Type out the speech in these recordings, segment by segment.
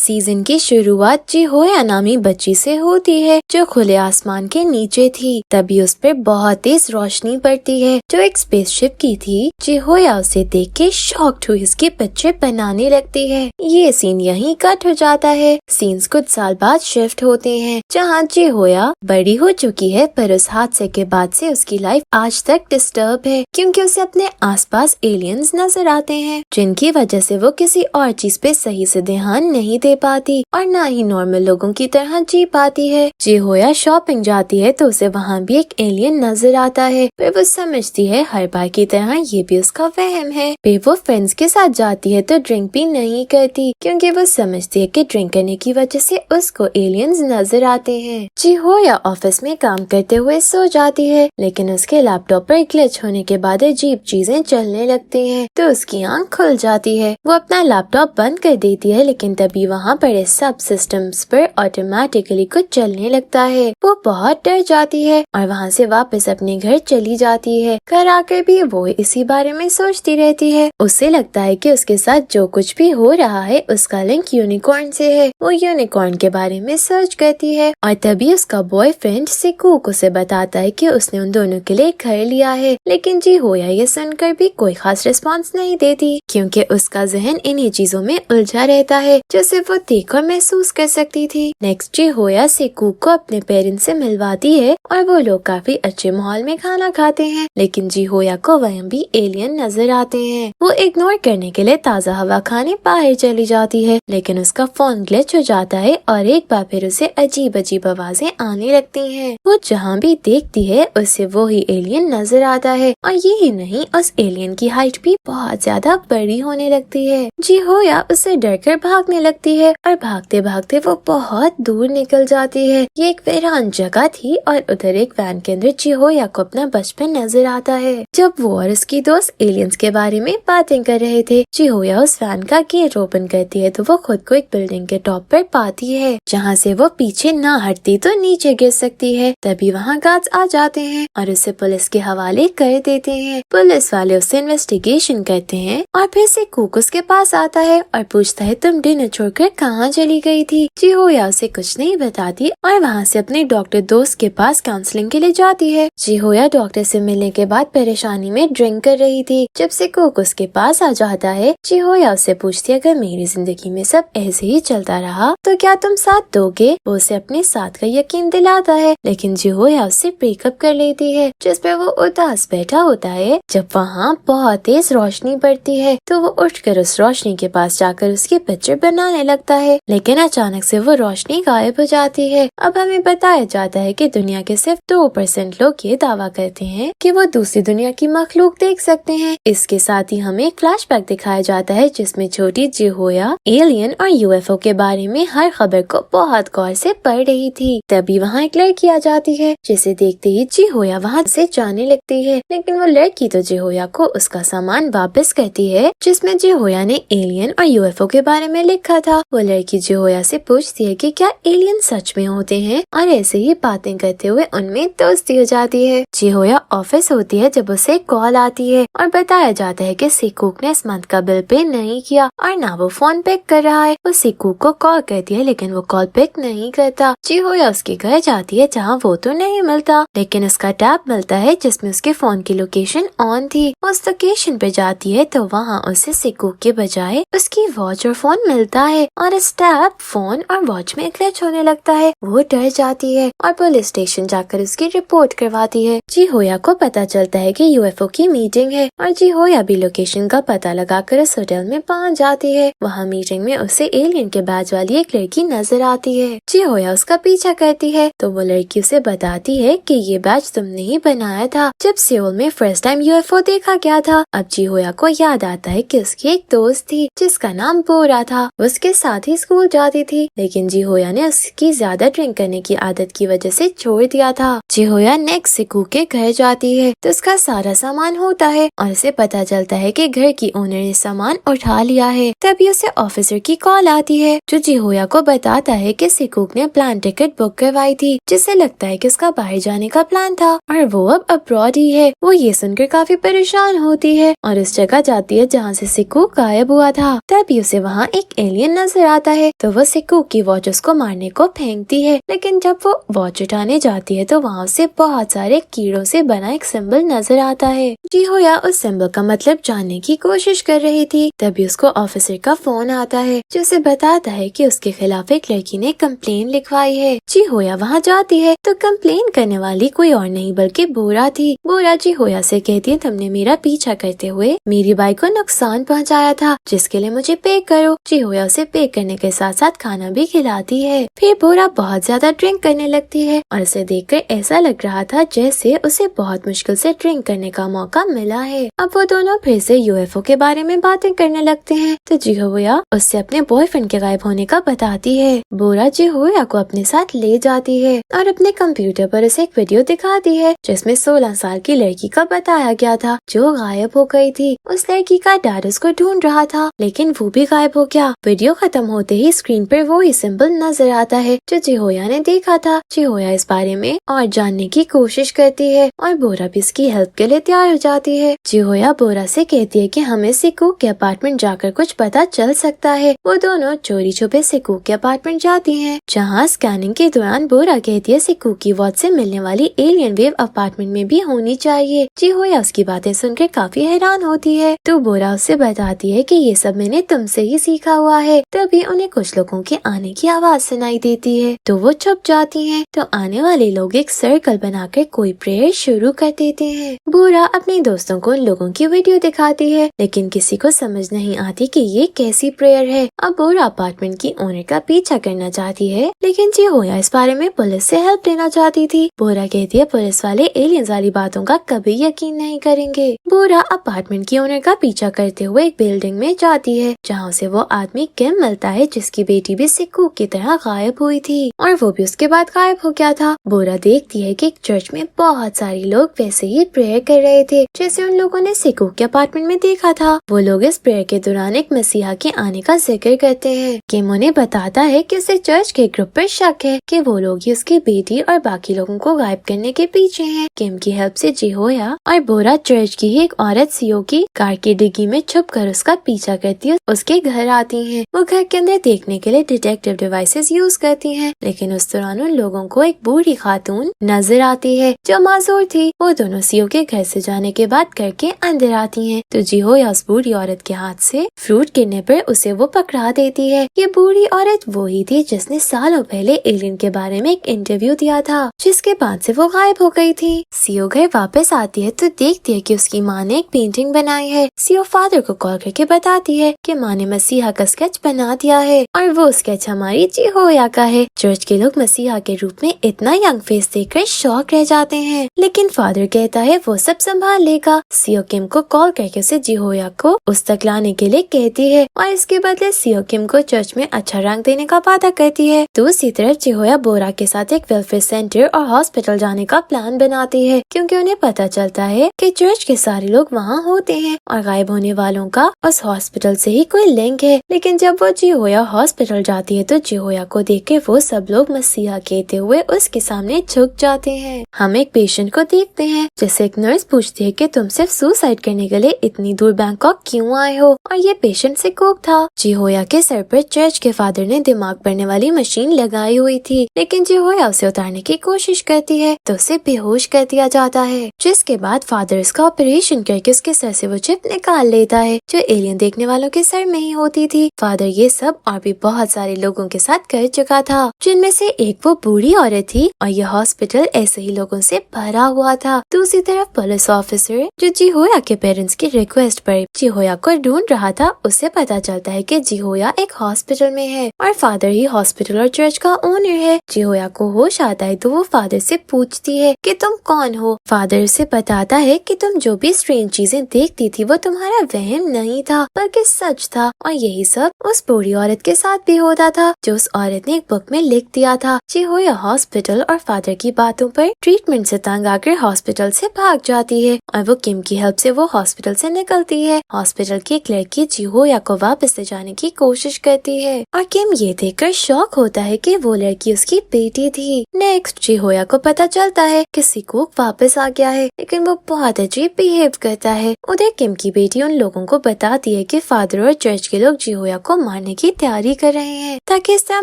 Season کی شروعات جی ہویا نامی بچی سے ہوتی ہے جو کھلے آسمان کے نیچے تھی. تبھی اس پر بہت تیز روشنی پڑتی ہے جو ایک اسپیس شپ کی تھی. جی ہویا اسے دیکھ کے شاکڈ ہوئی اس کے بچے بنانے لگتی ہے. یہ سین یہیں کٹ ہو جاتا ہے. سینز کچھ سال بعد شفٹ ہوتے ہیں جہاں جی ہویا بڑی ہو چکی ہے، پر اس حادثے کے بعد سے اس کی لائف آج تک ڈسٹرب ہے کیونکہ اسے اپنے آس پاس ایلینز نظر آتے ہیں جن کی وجہ سے وہ کسی اور چیز پہ صحیح سے دھیان نہیں دے پاتی اور نہ ہی نارمل لوگوں کی طرح جی پاتی ہے. جی ہویا شاپنگ جاتی ہے تو اسے وہاں بھی ایک ایلین نظر آتا ہے، پھر وہ سمجھتی ہے ہر بار کی طرح یہ بھی اس کا وہم ہے. پھر وہ فرینڈز کے ساتھ جاتی ہے تو ڈرنک بھی نہیں کرتی کیونکہ وہ سمجھتی ہے کہ ڈرنک کرنے کی وجہ سے اس کو ایلینز نظر آتے ہیں. جی ہویا آفس میں کام کرتے ہوئے سو جاتی ہے لیکن اس کے لیپ ٹاپ پر گلچ ہونے کے بعد عجیب چیزیں چلنے لگتی ہیں تو اس کی آنکھ کھل جاتی ہے. وہ اپنا لیپ ٹاپ بند کر دیتی ہے لیکن تبھی وہاں پڑے سب سسٹمز پر آٹومیٹکلی کچھ چلنے لگتا ہے. وہ بہت ڈر جاتی ہے اور وہاں سے واپس اپنے گھر چلی جاتی ہے. گھر آ کر بھی وہ اسی بارے میں سوچتی رہتی ہے. اسے لگتا ہے کہ اس کے ساتھ جو کچھ بھی ہو رہا ہے اس کا لنک یونیکارن سے ہے. وہ یونیکارن کے بارے میں سرچ کرتی ہے اور تبھی اس کا بوائے فرینڈ سکوک اسے بتاتا ہے کہ اس نے ان دونوں کے لیے گھر لیا ہے. لیکن جی ہویا یہ سن کر بھی کوئی خاص رسپانس نہیں دیتی کیونکہ اس کا ذہن انہی چیزوں میں الجھا رہتا ہے جو صرف وہ دیکھ کر محسوس کر سکتی تھی. نیکسٹ جی ہویا سکوک کو اپنے پیرنٹس سے ملواتی ہے اور وہ لوگ کافی اچھے ماحول میں کھانا کھاتے ہیں لیکن جی ہویا کو وہاں بھی ایلین نظر آتے ہیں. وہ اگنور کرنے کے لیے تازہ ہوا کھانے باہر چلی جاتی ہے لیکن اس کا فون گلچ ہو جاتا ہے اور ایک بار پھر اسے عجیب عجیب آوازیں آنے لگتی ہیں. وہ جہاں بھی دیکھتی ہے اسے وہی ایلین نظر آتا ہے اور یہی نہیں اس ایلین کی ہائٹ بھی بہت زیادہ بڑی ہونے لگتی ہے. جی ہویا اسے ڈر کر بھاگنے لگتی ہے اور بھاگتے بھاگتے وہ بہت دور نکل جاتی ہے. یہ ایک ویران جگہ تھی اور ادھر ایک وین کے اندر جی ہویا کو اپنا بچپن نظر آتا ہے جب وہ اور اس کی دوست ایلینز کے بارے میں باتیں کر رہے تھے. جی ہویا اس وین کا گیٹ اوپن کرتی ہے تو وہ خود کو ایک بلڈنگ کے ٹاپ پر پاتی ہے جہاں سے وہ پیچھے نہ ہٹتی تو نیچے گر سکتی ہے. تبھی وہاں گارڈز آ جاتے ہیں اور اسے پولیس کے حوالے کر دیتے ہیں. پولیس والے اس سے انویسٹیگیشن کرتے ہیں اور پھر سکوک اس کے پاس آتا ہے اور پوچھتا ہے تم ڈنر چھوڑ کر کہاں چلی گئی تھی. جی ہویا اسے کچھ نہیں بتاتی اور وہاں سے اپنے ڈاکٹر دوست کے پاس کاؤنسلنگ کے لیے جاتی ہے. جی ہویا ڈاکٹر سے ملنے کے بعد پریشانی میں ڈرنک کر رہی تھی. جب سکوک اس کے پاس آ جاتا ہے جی ہویا اس سے پوچھتی ہے اگر میری زندگی میں سب ایسے ہی چلتا رہا تو کیا تم ساتھ دو گے. وہ اسے اپنے ساتھ کا یقین دلاتا ہے لیکن جی ہویا اس سے بریک اپ کر لیتی ہے جس پہ وہ اداس بیٹھا ہوتا ہے. جب وہاں بہت تیز روشنی پڑتی ہے تو وہ اٹھ کر اس روشنی کے پاس جا کر اس کے بچے بنانے لگتا ہے لیکن اچانک سے وہ روشنی غائب ہو جاتی ہے. اب ہمیں بتایا جاتا ہے کہ دنیا کے صرف 2% لوگ یہ دعویٰ کرتے ہیں کہ وہ دوسری دنیا کی مخلوق دیکھ سکتے ہیں. اس کے ساتھ ہی ہمیں ایک فلیش بیک دکھایا جاتا ہے جس میں چھوٹی جی ہویا ایلین اور UFO کے بارے میں ہر خبر کو بہت غور سے پڑھ رہی تھی. تبھی وہاں ایک لڑکی آ جاتی ہے جسے دیکھتے ہی جی ہویا وہاں سے جانے لگتی ہے لیکن وہ لڑکی تو جی ہویا کو اس کا سامان واپس کرتی ہے جس میں جی ہویا نے ایلین اور UFO کے بارے میں لکھا تھا. وہ لڑکی جی ہویا سے پوچھتی ہے کہ کیا ایلین سچ میں ہوتے ہیں اور ایسے ہی باتیں کرتے ہوئے ان میں دوستی ہو جاتی ہے. جی ہویا آفس ہوتی ہے جب اسے کال آتی ہے اور بتایا جاتا ہے کہ سکوک نے اس منتھ کا بل پے نہیں کیا اور نہ وہ فون پک کر رہا ہے. وہ سکوک کو کال کرتی ہے لیکن وہ کال پک نہیں کرتا. جی ہویا اس کے گھر جاتی ہے جہاں وہ تو نہیں ملتا لیکن اس کا ٹیب ملتا ہے جس میں اس کے فون کی لوکیشن آن تھی. اس لوکیشن پہ جاتی ہے تو وہاں اسے سکوک کے بجائے اس کی واچ اور فون ملتا ہے اور اس ٹیب فون اور واچ میں گلچ ہونے لگتا ہے. وہ ڈر جاتی ہے اور پولیس اسٹیشن جا کر اس کی رپورٹ کرواتی ہے. جی ہویا کو پتا چلتا ہے کہ UFO کی میٹنگ ہے اور جی ہویا بھی لوکیشن کا پتا لگا کر اس ہوٹل میں پہنچ جاتی ہے. وہاں میٹنگ میں اسے ایلین کے بیج والی ایک لڑکی نظر آتی ہے. جی ہویا اس کا پیچھا کرتی ہے تو وہ لڑکی اسے بتاتی ہے کہ یہ بیج تم نے ہی بنایا تھا جب سیول میں فرسٹ ٹائم UFO دیکھا گیا تھا. اب جی ہویا کو یاد آتا ہے کہ اس کی ایک دوست تھی جس کا نام بورا تھا. اس کے ساتھ ہی اسکول جاتی تھی لیکن جی ہویا نے اس کی زیادہ ڈرنک کرنے کی عادت کی وجہ سے چھوڑ دیا تھا. جی ہویا نیکسٹ سکوک کے گھر جاتی ہے تو اس کا سارا سامان ہوتا ہے اور اسے پتا چلتا ہے کہ گھر کی اونر نے سامان اٹھا لیا ہے. تبھی اسے آفیسر کی کال آتی ہے جو جی ہویا کو بتاتا ہے کہ سکوک نے پلان ٹکٹ بک کروائی تھی جس سے لگتا ہے کہ اس کا باہر جانے کا پلان تھا اور وہ اب ابراڈ ہی ہے. وہ یہ سن کر کافی پریشان ہوتی ہے اور اس جگہ جاتی ہے جہاں سے سکوک غائب ہوا تھا. تبھی اسے وہاں ایک ایلین نظر नजर आता है तो वो सिकूक की वॉच उसको मारने को फेंकती है, लेकिन जब वो वॉच उठाने जाती है तो वहाँ उसे बहुत सारे कीड़ों से बना एक सिंबल नजर आता है। जिहोया उस सिंबल का मतलब जानने की कोशिश कर रही थी, तभी उसको ऑफिसर का फोन आता है जो उसे बताता है कि उसके खिलाफ एक लड़की ने कंप्लेन लिखवाई है। जिहोया वहाँ जाती है तो कंप्लेन करने वाली कोई और नहीं बल्कि बोरा थी। बोरा जिहोया से कहती है, तुमने मेरा पीछा करते हुए मेरी बाइक को नुकसान पहुँचाया था, जिसके लिए मुझे पे करो। जिहोया उसे पे करने के साथ साथ खाना भी खिलाती है। फिर बोरा बहुत ज्यादा ड्रिंक करने लगती है और उसे देखकर ऐसा लग रहा था जैसे उसे बहुत मुश्किल से ड्रिंक करने का मौका मिला है। अब वो दोनों फिर से यूएफओ के बारे में बातें करने लगते हैं तो जिहोया उससे अपने बॉयफ्रेंड के गायब होने का बताती है। बोरा जिहोया को अपने साथ ले जाती है और अपने कंप्यूटर पर उसे एक वीडियो दिखाती है जिसमें 16 साल की लड़की का बताया गया था जो गायब हो गई थी। उस लड़की का डैड उसको ढूंढ रहा था लेकिन वो भी गायब हो गया। वीडियो खत्म होते ही स्क्रीन पर वो ही सिंबल नजर आता है जो जिहोया ने देखा था। जिहोया इस बारे में और जानने की कोशिश करती है और बोरा भी इसकी हेल्प के लिए तैयार हो जाती है। जिहोया बोरा से कहती है कि हमें सिकूक के अपार्टमेंट जाकर कुछ पता चल सकता है। वो दोनों चोरी छुपे सिकूक के अपार्टमेंट जाती हैं, जहाँ स्कैनिंग के दौरान बोरा कहती है सिकूक की वॉच से मिलने वाली एलियन वेव अपार्टमेंट में भी होनी चाहिए। जिहोया उसकी बातें सुनकर काफी हैरान होती है तो बोरा उससे बताती है कि ये सब मैंने तुमसे ही सीखा हुआ है। तभी उन्हें कुछ लोगों के आने की आवाज सुनाई देती है तो वो छुप जाती हैं। तो आने वाले लोग एक सर्कल बनाकर कोई प्रेयर शुरू कर देते हैं। बोरा अपने दोस्तों को उन लोगों की वीडियो दिखाती है लेकिन किसी को समझ नहीं आती कि ये कैसी प्रेयर है। अब बोरा अपार्टमेंट की ओनर का पीछा करना चाहती है लेकिन जिहोया इस बारे में पुलिस से हेल्प लेना चाहती थी। बोरा कहती है पुलिस वाले एलियंस वाली बातों का कभी यकीन नहीं करेंगे। बोरा अपार्टमेंट की ओनर का पीछा करते हुए एक बिल्डिंग में जाती है जहाँ उसे वो आदमी किम मिलता है जिसकी बेटी भी सिकूक की तरह गायब हुई थी और वो भी उसके बाद गायब हो गया था। बोरा देखती है कि एक चर्च में बहुत सारे लोग वैसे ही प्रेयर कर रहे थे जैसे उन लोगों ने सिकूक के अपार्टमेंट में देखा था। वो लोग इस प्रेयर के दौरान एक मसीहा के आने का जिक्र करते हैं। किम उन्हें बताता है कि उसे चर्च के ग्रुप पर शक है कि वो लोग ही उसकी बेटी और बाकी लोगों को गायब करने के पीछे हैं। किम की हेल्प से जिहोया और बोरा चर्च की ही एक औरत सीओ की कार की डिग्गी में छुप कर उसका पीछा करती है उसके घर आती हैं। वो घर के अंदर देखने के लिए डिटेक्टिव डिवाइसेस यूज करती हैं लेकिन उस दौरान उन लोगों को एक बूढ़ी खातून नजर आती है जो माजूर थी। वो दोनों सीओ के घर से जाने के बाद करके अंदर आती हैं तो जिहोया उस बूढ़ी औरत के हाथ से फ्रूट गिरने पर उसे वो पकड़ा देती है। ये बूढ़ी औरत वो ही थी जिसने सालों पहले एलियन के बारे में एक इंटरव्यू दिया था जिसके बाद से वो गायब हो गई थी। सीओ घर वापस आती है तो देखती है कि उसकी माँ ने एक पेंटिंग बनाई है। सीओ फादर को कॉल करके बताती है कि माँ ने मसीहा का स्केच बना दिया है और वो स्केच हमारी जिहोया का है। चर्च के लोग मसीहा के रूप में इतना यंग फेस देखकर शॉक रह जाते हैं लेकिन फादर कहता है वो सब संभाल लेगा। सीओ किम को कॉल करके उसे जिहोया को उस तक लाने के लिए कहती है और इसके बदले सीओ किम को चर्च में अच्छा रंग देने का वादा करती है। दूसरी तरफ जिहोया बोरा के साथ एक वेलफेयर सेंटर और हॉस्पिटल जाने का प्लान बनाती है क्योंकि उन्हें पता चलता है कि चर्च के सारे लोग वहाँ होते हैं और गायब होने वालों का उस हॉस्पिटल से ही कोई लिंक है। लेकिन जब वो जिहोया हॉस्पिटल जाती है तो जिहोया को देख के वो सब लोग मसीहा कहते हुए उसके सामने झुक जाते हैं। हम एक पेशेंट को देखते हैं जैसे एक नर्स पूछती है कि तुम सिर्फ सुसाइड करने के लिए इतनी दूर बैंकॉक क्यों आए हो और ये पेशेंट सिकूक था। जिहोया के सर पर चर्च के फादर ने दिमाग पढ़ने वाली मशीन लगाई हुई थी लेकिन जिहोया उसे उतारने की कोशिश करती है तो उसे बेहोश कर दिया जाता है जिसके बाद फादर इसका ऑपरेशन करके उसके सर से वो चिप निकाल लेता है जो एलियन देखने वालों के सर में ही होती थी। फादर ये सब और भी बहुत सारे लोगों के साथ कर चुका था जिनमें से एक वो बूढ़ी औरत थी और यह हॉस्पिटल ऐसे ही लोगों से भरा हुआ था। दूसरी तरफ पुलिस ऑफिसर जो जिहोया के पेरेंट्स की रिक्वेस्ट पर जिहोया को ढूंढ रहा था उसे पता चलता है कि जिहोया एक हॉस्पिटल में है और फादर ही हॉस्पिटल और चर्च का ओनर है। जिहोया को होश आता है तो वो फादर से पूछती है कि तुम कौन हो। फादर से बताता है कि तुम जो भी स्ट्रेंज चीजें देखती थी वो तुम्हारा वहम नहीं था बल्कि सच था और यही सब उस बूढ़ी औरत के साथ भी होता था जो उस औरत ने एक बुक में लिख दिया था। जिहोया हॉस्पिटल और फादर की बातों पर ट्रीटमेंट से तंग आकर हॉस्पिटल से भाग जाती है और वो किम की हेल्प से वो हॉस्पिटल से निकलती है। हॉस्पिटल की एक लड़की जिहोया को वापस ले जाने की कोशिश करती है और किम ये देखकर शॉक होता है कि वो लड़की उसकी बेटी थी। नेक्स्ट जिहोया को पता चलता है कि सिकूक वापस आ गया है लेकिन वो बहुत अजीब बिहेव करता है। उधर किम की बेटी उन लोगों को बताती है कि फादर और चर्च के लोग जिहोया को मारने मारने की तैयारी कर रहे हैं ताकि इस तरह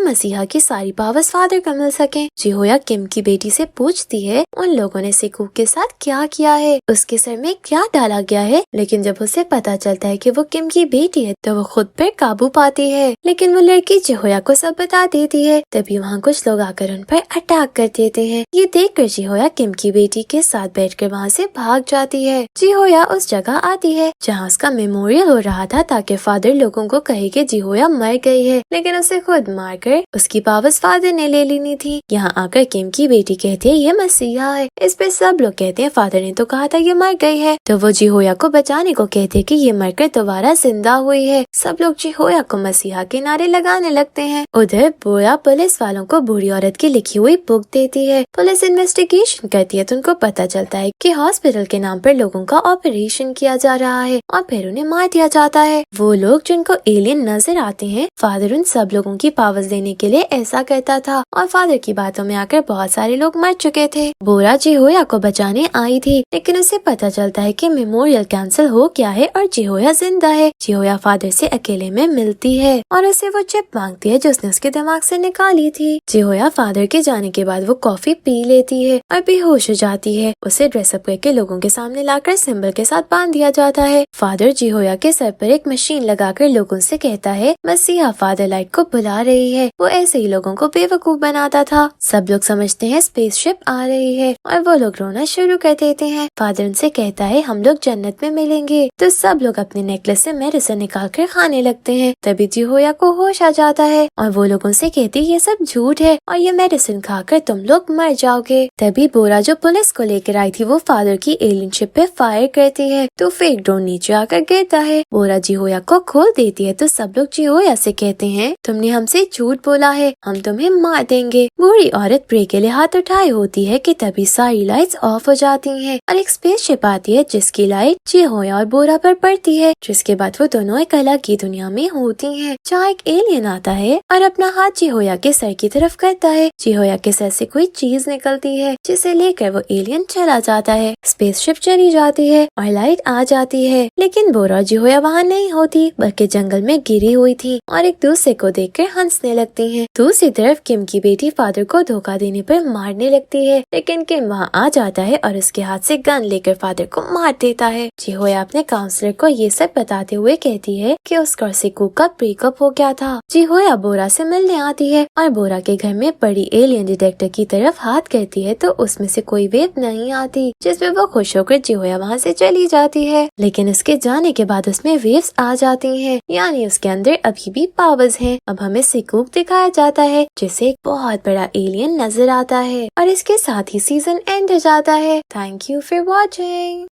मसीहा की सारी पावर्स फादर को मिल सके। जिहोया किम की बेटी से पूछती है उन लोगों ने सिकूक के साथ क्या किया है, उसके सर में क्या डाला गया है, लेकिन जब उसे पता चलता है कि वो किम की बेटी है तो वो खुद पर काबू पाती है, लेकिन वो लड़की जिहोया को सब बता देती है। तभी वहाँ कुछ लोग आकर उन पर अटैक कर देते हैं। ये देखकर जिहोया किम की बेटी के साथ बैठकर वहाँ से भाग जाती है। जिहोया उस जगह आती है जहाँ उसका मेमोरियल हो रहा था ताकि फादर लोगों को कहे कि जिहोया मर गई है, लेकिन उसे खुद मारकर उसकी पावर्स फादर ने ले लेनी थी। यहाँ आकर किम की बेटी कहती है ये मसीहा है। इस पे सब लोग कहते हैं फादर ने तो कहा था ये मर गई है, तो वो जिहोया को बचाने को कहते हैं कि ये मरकर दोबारा जिंदा हुई है। सब लोग जिहोया को मसीहा के नारे लगाने लगते हैं। उधर बोरा पुलिस वालों को बूढ़ी औरत की लिखी हुई बुक देती है। पुलिस इन्वेस्टिगेशन करती है तो उनको पता चलता है कि हॉस्पिटल के नाम पर लोगों का ऑपरेशन किया जा रहा है और फिर उन्हें मार दिया जाता है। वो लोग जिनको एलियन नजर आते हैं, फादर उन सब लोगों की पावर्स देने के लिए ऐसा करता था और फादर की बातों में आकर बहुत सारे लोग मर चुके थे। बोरा जिहोया को बचाने आई थी, लेकिन उसे पता चलता है कि मेमोरियल कैंसिल हो गया है और जिहोया जिंदा है। जिहोया फादर से अकेले में मिलती है और उसे वो चिप मांगती है जो उसने उसके दिमाग से निकाली थी। जिहोया फादर के जाने के बाद वो कॉफी पी लेती है और बेहोश हो जाती है। उसे ड्रेसअप करके लोगों के सामने लाकर सिंबल के साथ बांध दिया जाता है। फादर जिहोया के सर पर एक मशीन लगाकर लोगों से कहता है मसीहा फादर लाइट को बुला रही है। वो ऐसे ही लोगों को बेवकूफ बनाता था। सब लोग समझते हैं स्पेसशिप आ रही है और वो लोग रोना शुरू कर देते हैं। फादर उनसे कहता है हम लोग जन्नत में मिलेंगे। तो सब लोग अपने नेकलेस से मेडिसिन निकाल कर खाने लगते हैं। तभी जिहोया को होश आ जाता है और वो लोगों से कहती है ये सब झूठ है और ये मेडिसिन खाकर तुम लोग मर जाओगे। तभी बोरा जो पुलिस को लेकर आई थी वो फादर की एलियन शिप पे फायर करती है तो फेक ड्रोन नीचे आकर गिरता है। बोरा जिहोया को खोल देती है तो सब लोग जिहोया से कहते हैं तुमने हमसे झूठ बोला है, हम तुम्हें मार देंगे। बूढ़ी औरत प्रे के लिए हाथ उठाए होती है कि तभी सारी लाइट्स ऑफ हो जाती हैं और एक स्पेसशिप आती है जिसकी लाइट जिहोया और बोरा पर पड़ती है, जिसके बाद वो दोनों एक अलग की दुनिया में होती हैं। जहाँ एक एलियन आता है और अपना हाथ जिहोया के सर की तरफ करता है। जिहोया के सर से कोई चीज निकलती है जिसे लेकर वो एलियन चला जाता है। स्पेसशिप चली जाती है और लाइट आ जाती है, लेकिन बोरा और जिहोया वहाँ नहीं होती बल्कि जंगल में गिरी हुई थी और एक दूसरे को देखकर हंसने लगती हैं। दूसरी तरफ किम की बेटी फादर को धोखा देने पर मारने लगती है, लेकिन किम वहाँ आ जाता है और उसके हाथ से गन लेकर फादर को मार देता है। जिहोया अपने काउंसलर को ये सब बताते हुए कहती है कि उसका और सिकूक का ब्रेकअप हो गया था। जिहोया बोरा से मिलने आती है और बोरा के घर में बड़ी एलियन डिटेक्टर की तरफ हाथ करती है तो उसमें से कोई वेव नहीं आती, जिसमें वो खुश होकर जिहोया वहाँ से चली जाती है। लेकिन उसके जाने के बाद उसमें वेव्स आ जाती हैं, यानी उसके अंदर अभी भी पावर्स हैं। अब हमें सिकूक दिखाया जाता है जिसे एक बहुत बड़ा एलियन नजर आता है और इसके साथ ही सीजन एंड हो जाता है। Thank you for watching.